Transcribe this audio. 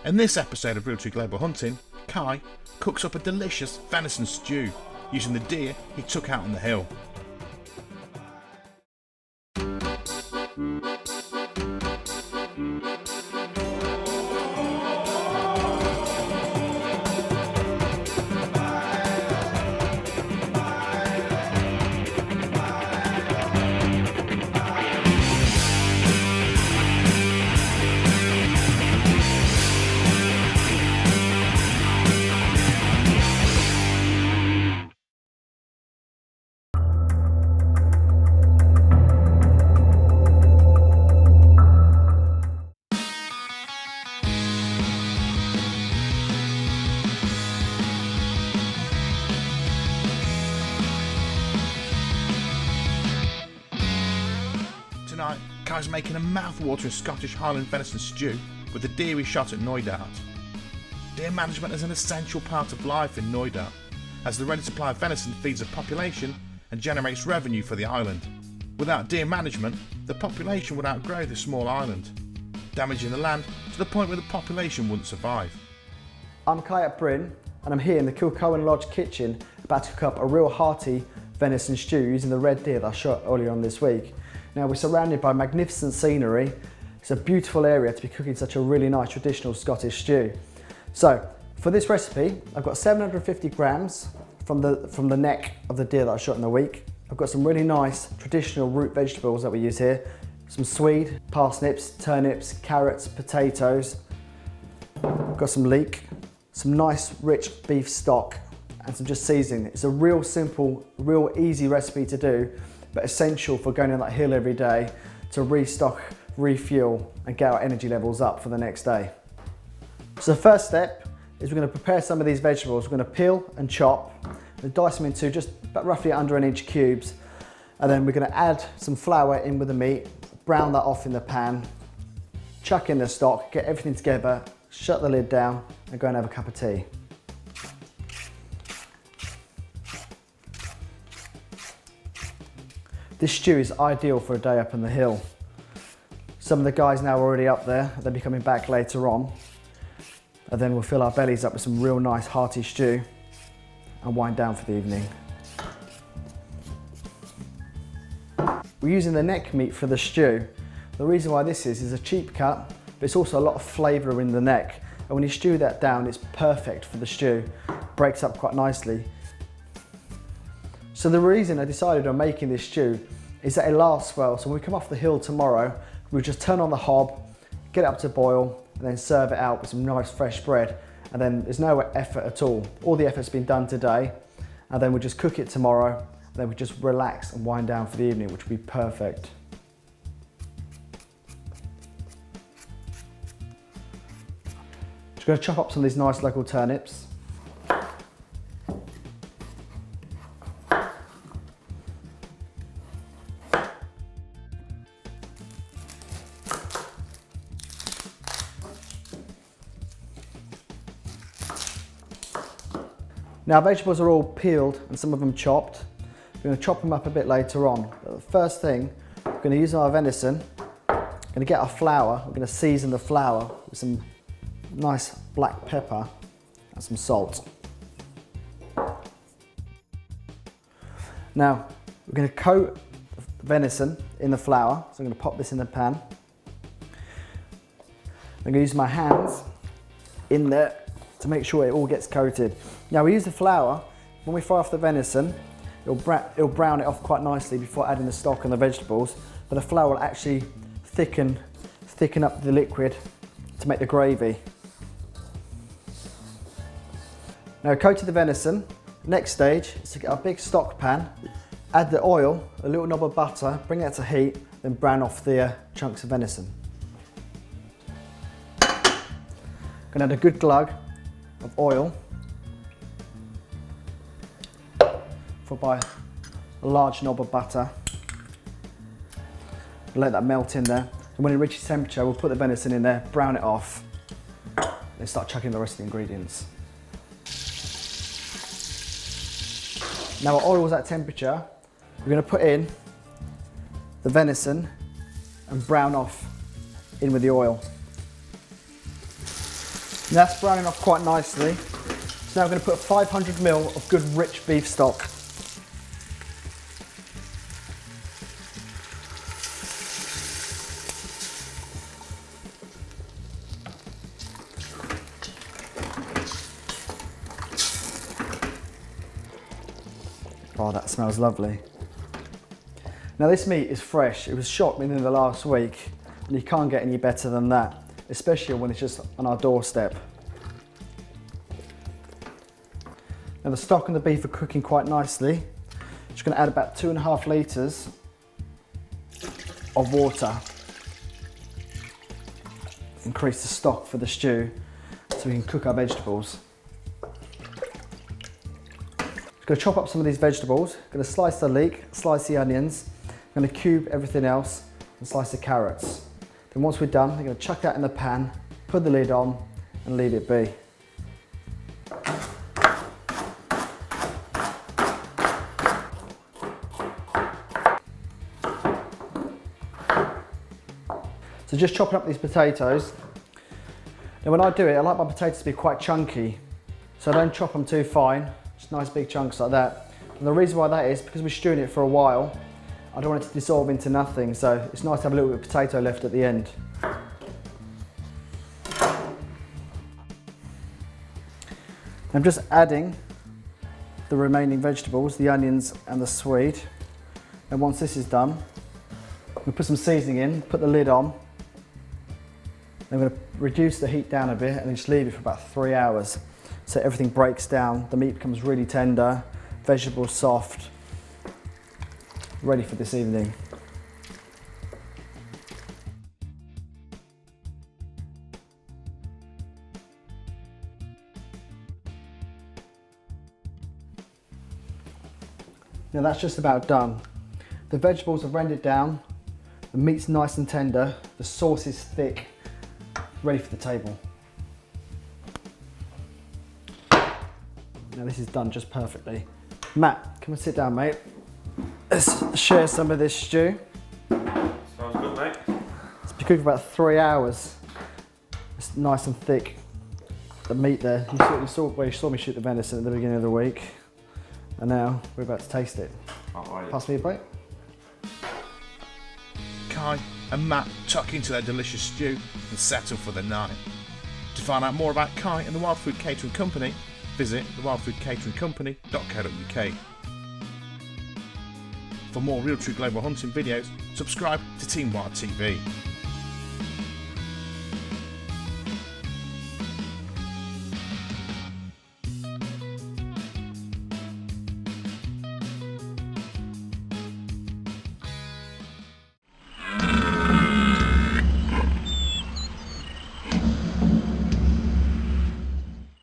In this episode of Real True Global Hunting, Cai cooks up a delicious venison stew using the deer he took out on the hill. Tonight, Cai's making a mouth-watering Scottish Highland venison stew with the deer he shot at Knoydart. Deer management is an essential part of life in Knoydart, as the ready supply of venison feeds a population and generates revenue for the island. Without deer management, the population would outgrow this small island, damaging the land to the point where the population wouldn't survive. I'm Cai Ap Bryn, and I'm here in the Cull Lodge kitchen about to cook up a real hearty venison stew using the red deer that I shot earlier on this week. Now, we're surrounded by magnificent scenery. It's a beautiful area to be cooking such a really nice traditional Scottish stew. So for this recipe, I've got 750 grams from the neck of the deer that I shot in the week. I've got some really nice traditional root vegetables that we use here. Some swede, parsnips, turnips, carrots, potatoes. I've got some leek, some nice rich beef stock, and some just seasoning. It's a real simple, real easy recipe to do, but essential for going on that hill every day to restock, refuel, and get our energy levels up for the next day. So the first step is we're going to prepare some of these vegetables. We're going to peel and chop and dice them into just about roughly under 1 inch cubes, and then we're going to add some flour in with the meat, brown that off in the pan, chuck in the stock, get everything together, shut the lid down, and go and have a cup of tea. This stew is ideal for a day up on the hill. Some of the guys now are already up there, they'll be coming back later on. And then we'll fill our bellies up with some real nice hearty stew and wind down for the evening. We're using the neck meat for the stew. The reason why this is a cheap cut, but it's also a lot of flavour in the neck. And when you stew that down, it's perfect for the stew. Breaks up quite nicely. So the reason I decided on making this stew is that it lasts well. So when we come off the hill tomorrow, we'll just turn on the hob, get it up to boil, and then serve it out with some nice fresh bread. And then there's no effort at all. All the effort's been done today, and then we'll just cook it tomorrow, and then we just relax and wind down for the evening, which will be perfect. Just gonna chop up some of these nice local turnips. Now, vegetables are all peeled and some of them chopped. We're going to chop them up a bit later on. But the first thing, we're going to use our venison. We're going to get our flour. We're going to season the flour with some nice black pepper and some salt. Now, we're going to coat the venison in the flour. So I'm going to pop this in the pan. I'm going to use my hands in there to make sure it all gets coated. Now we use the flour, when we fry off the venison, it'll brown it off quite nicely before adding the stock and the vegetables, but the flour will actually thicken up the liquid to make the gravy. Now coated the venison, next stage is to get our big stock pan, add the oil, a little knob of butter, bring that to heat, then brown off the chunks of venison. Gonna add a good glug of oil, followed by a large knob of butter. Let that melt in there, and when it reaches temperature, we'll put the venison in there, brown it off, then start chucking the rest of the ingredients. Now our oil's at temperature, we're going to put in the venison and brown off in with the oil. Now that's browning off quite nicely. So now we're going to put 500 ml of good rich beef stock. Oh, that smells lovely. Now this meat is fresh. It was shot within the last week, and you can't get any better than that, especially when it's just on our doorstep. Now the stock and the beef are cooking quite nicely. Just going to add about 2.5 litres of water. Increase the stock for the stew so we can cook our vegetables. Going to chop up some of these vegetables. Going to slice the leek, slice the onions. I'm going to cube everything else and slice the carrots. Then once we're done, we're going to chuck that in the pan, put the lid on and leave it be. So just chopping up these potatoes. Now when I do it, I like my potatoes to be quite chunky. So I don't chop them too fine. Just nice big chunks like that. And the reason why that is because we're stewing it for a while. I don't want it to dissolve into nothing, so it's nice to have a little bit of potato left at the end. I'm just adding the remaining vegetables, the onions and the swede. And once this is done, we'll put some seasoning in, put the lid on. I'm going to reduce the heat down a bit and then just leave it for about 3 hours. So everything breaks down, the meat becomes really tender, vegetables soft, ready for this evening. Now that's just about done. The vegetables are rendered down, the meat's nice and tender, the sauce is thick, ready for the table. Now this is done just perfectly. Matt, come and sit down, mate. Let's share some of this stew. Sounds good, mate. It's been cooking for about 3 hours. It's nice and thick. The meat there, you saw me shoot the venison at the beginning of the week. And now we're about to taste it. Pass me a plate. Cai and Matt tuck into their delicious stew and settle for the night. To find out more about Cai and the Wild Food Catering Company, visit thewildfoodcateringcompany.co.uk. For more Real True Global Hunting videos, subscribe to Team Wild TV.